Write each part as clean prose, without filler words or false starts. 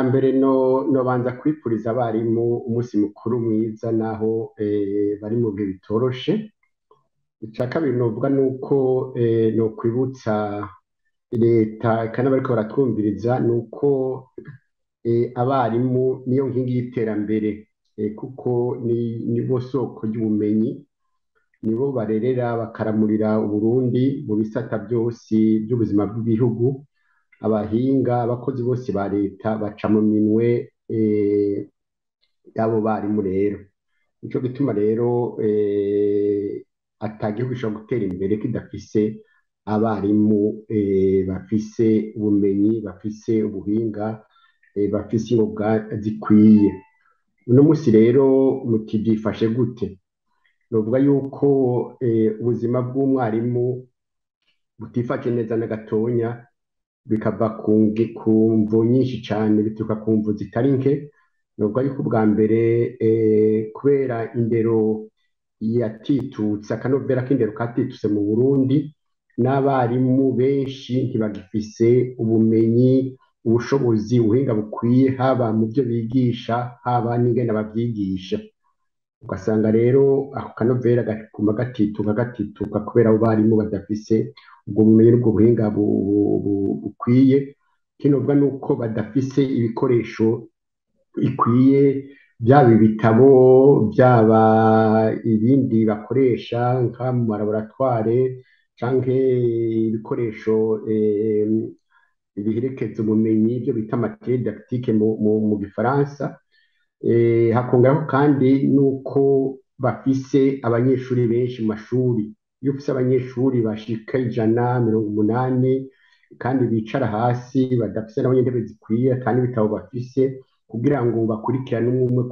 mbere nobanza kwifuriza abarimu umunsi mukuru mwiza naho bari mu bihe bitoroshe. Ica kabiri novuga nuko nokwibutsa leta kandi bariko baratwumviriza nuko abarimu niyo nkingi y'iterambere, kuko nibo soko ry'ubumenyi, nibo barerera bakaramurira Uburundi mu bisata byose by'ubuzima bw'igihugu. Abahinga, abakozi bose ba leta baca mu minwe y'abo barimu. Rero nico gituma rero ata gihugu gishobora gutera imbere kidafise abarimu bafise ubumenyi, bafise ubuhinga, bafise ingoga zikwiye. Uno musi rero muti byifashe gute? Novuga yuko ubuzima bw'umwarimu butifashe neza na gatonya, bikava ku mvo nyinshi cane, bituruka ku mvo zitari nke. Novuga yuko ubwa mbere kubera indero yatitutse, akanovera k'indero katitutse mu Burundi, n'abarimu benshi ntibagifise ubumenyi, ubushobozi, ubuhinga bukwiye, haba mu byo bigisha, haba n'ingene bavyigisha. Ugasanga rero ako kanovera gakuma gatituka kubera abo barimu badafise ubwo bumenyi n'ubwo buhinga bukwiye. Kinovuga nuko badafise ibikoresho bikwiye, byaba ibitabo, byaba ibindi bakoresha nka mu laboratoire, canke ibikoresho biherekeza ubumenyi, ibyo bita materiel didactique mu gifaransa. Hakongeraho kandi nuko bafise abanyeshuri benshi mu mashuri. Iyo ufise abanyeshuri bashika 180 kandi bicara hasi, badafise nabo intebe zikwiye kandi ibitabo bafise kugira ngo bakurikirane umwe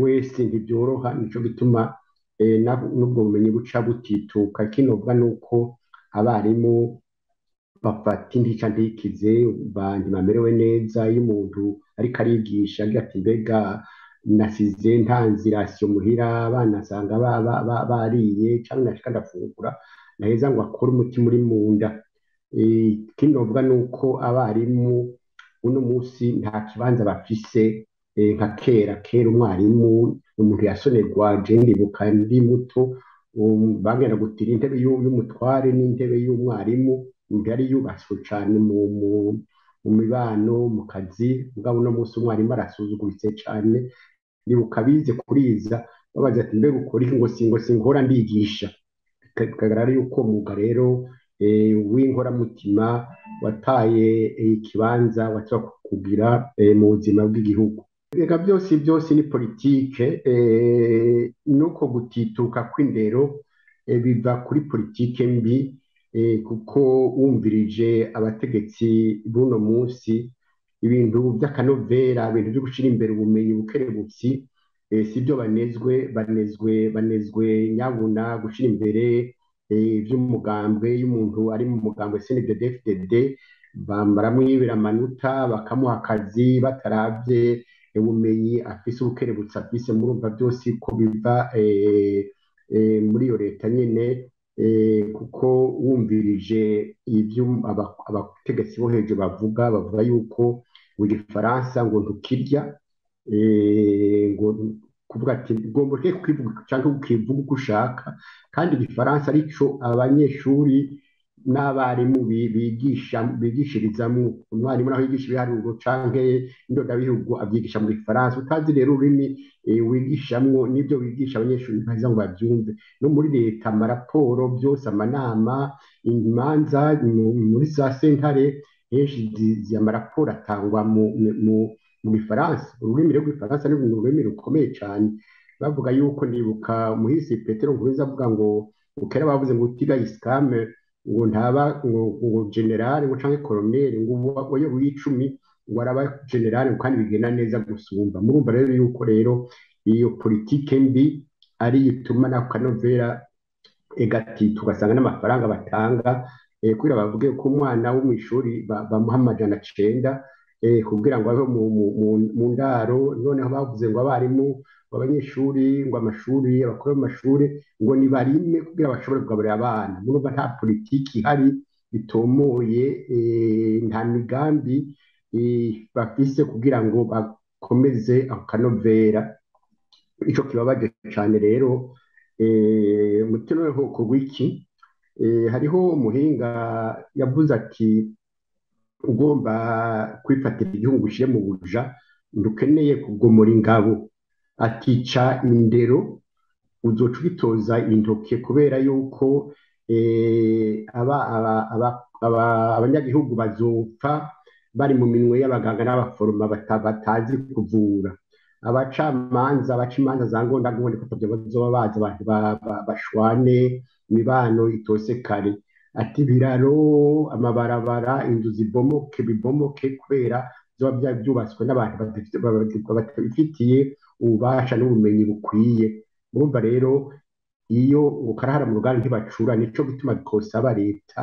wese, ntibyoroha. Nico gituma n'ubwo bumenyi buca butituka. Kinovuga nuko abarimu bafata intica ntikize, ntibamerewe neza. Iyo umuntu ariko arigisha agira ati mbega nasize ntanze irasiyo muhira, abana nsanga bariye, canke nashika ndafungura, naheza ngo akore umutima uri mu nda. Kinovuga nuko abarimu uno musi nta kibanza bafise nka kera. Kera umwarimu umuntu yasonerwa, je ndibuka ndi muto, bagenda gutira intebe y'umutware n'intebe y'umwarimu, yari yubatswe cane mu mibano, mu kazi. Mugabo uno musi umwarimu arasuzuguritse cane. Ndibuka bize kuriza babaza ati mbega ukora iki? Ngo sinkora ndigisha. Bikagaragara yuko umwuga rero w'inkoramutima wataye ikibanza watsa kugira mu buzima bw'igihugu. Ega byose ni politike. Nuko gutituka kw'indero biva kuri politike mbi, kuko wumvirije abategetsi buno musi, ibintu by'akanovera, ibintu byo gushira imbere ubumenyi, bukerebutsi, sibyo banezwe nyabuna gushira imbere ivy'umugambwe. Iyo umuntu ari mu mugambwe CNDD-FDD baramwibira amanota, bakamuha akazi bataravye ubumenyi afise, ubukerebutsi afise. Murumva byose ko biva muri iyo leta nyene, kuko wumvirije ivyo abategetsi bo hejuru bavuga yuko mu gifaransa ngo ntukirya, ngo kuvuga ati ugomba kwivuga canke ukivuga uko ushaka, kandi igifaransa arico abanyeshuri n'abarimu bigishirizamwo. Umwarimu naho yigisha ibiharuro canke indodabihugu avyigisha mu gifaransa. Utazi rero ururimi wigishamwo n'ibyo wigisha abanyeshuri ntibaheza ngo bavyumve. No muri leta amaraporo byose, amanama, imanza muri za sentare, henshi amaraporo atangwa mu gifaransa. Ururimi rw'igifaransa ni ururimi rukomeye cane. Bavuga yuko, ndibuka umuhisi Petero Nkurunziza avuga ngo kera bavuze ngo utiga isikame ngo ntaba ngo generale ngo canke colonel, ngo oyo w'icumi ngo araba generale, kandi bigenda neza gusumba. Murumva rero yuko rero iyo politike mbi ari ituma na kanovera egati tugasanga n'amafaranga batanga kugira bavuge ko umwana wo mw'ishuri bamuha 900 kugira ngo abe mu ndaro. Noneho bavuze ngo abarimu, abanyeshuri, ngo amashuri, abakuru b'amashuri ngo nibarime kugira bashobore kugaburira abana. Murumva nta politiki ihari bitomoye, nta migambi bafise kugira ngo bakomeze akanovera. Ico kibabaje cane rero mutima w'uko wiki hariho umuhinga yavuze ati ugomba kwifatira igihugu ushyire mu buja ntukeneye kugomora ingabo, atica indero uzoca ubitoza intoke kubera yuko abanyagihugu bazopfa bari mu minwe y'abaganga n'abaforoma batazi kuvura. Abaca imanza za ngondagonde ko atavyo bazoba bazi abantu bashwane imibano itosekare. Ati ibiraro, amabarabara, inzu bibomoke kubera vyoba vyubatswe n'abantu batabifitiye ububasha n'ubumenyi bukwiye. Urumva rero iyo ukarahara mu ruganda ntibacura, nico gituma twosaba leta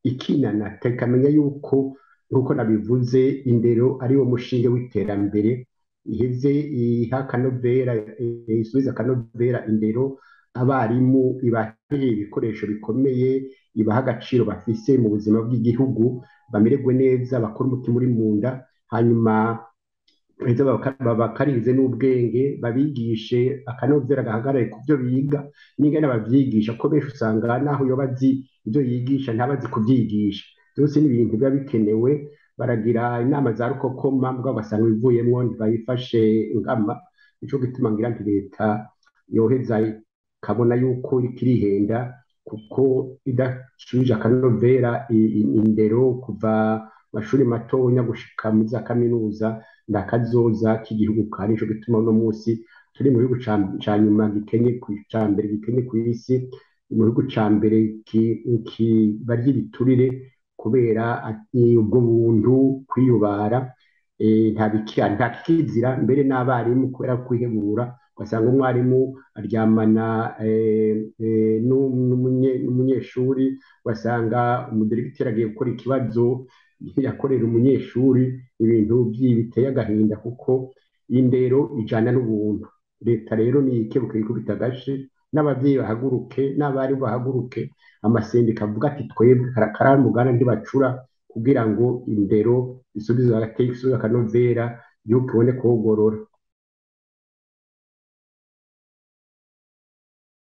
ikinanata ikamenya yuko nkuko nabivuze indero ari wo mushinge w'iterambere, iheze iha akanovera, isubiza akanovera indero, abarimu ibahe ibikoresho bikomeye, ibaha agaciro bafise mu buzima bw'igihugu, bamererwe neza, bakora umutima uri mu nda, hanyuma bakaririze n'ubwenge, babigishe akanovera gahagarare ku byo biga n'ingene bavyigisha, ko benshi usanga naho yoba azi ibyo yigisha ntabazi kubyigisha. Byose ni ibintu biba bikenewe, baragira inama za rukokoma mbwa basanga ibivuyemwo ntibayifashe ingamba. Nico gituma ngira nti leta yoheza ikabona yuko ikirihenda, kuko idasubije akanovera indero kuva mashuri matonya gushika muri za kaminuza ndakazoza k'igihugu kandi. Nico gituma uno munsi turi mu gihugu ca nyuma gikenye kw'isi, mu gihugu ca mbere barya ibiturire kubera ubwo buntu kwiyubara, nta kizira mbere n'abarimu kubera kwihebura, ugasanga umwarimu aryamana n'umunyeshuri, ugasanga umudiregiteri agiye gukora ikibazo yakorera umunyeshuri, ibintu biteye agahinda kuko indero ijana n'ubuntu. Leta rero niyikebuke yikubita agashi, n'abavyeyi bahaguruke, n'abari bahaguruke, amasendika avuga ati twebwe karakara mugana ntibacura, kugira ngo indero isubize akanovera, igihugu kibone kogorora.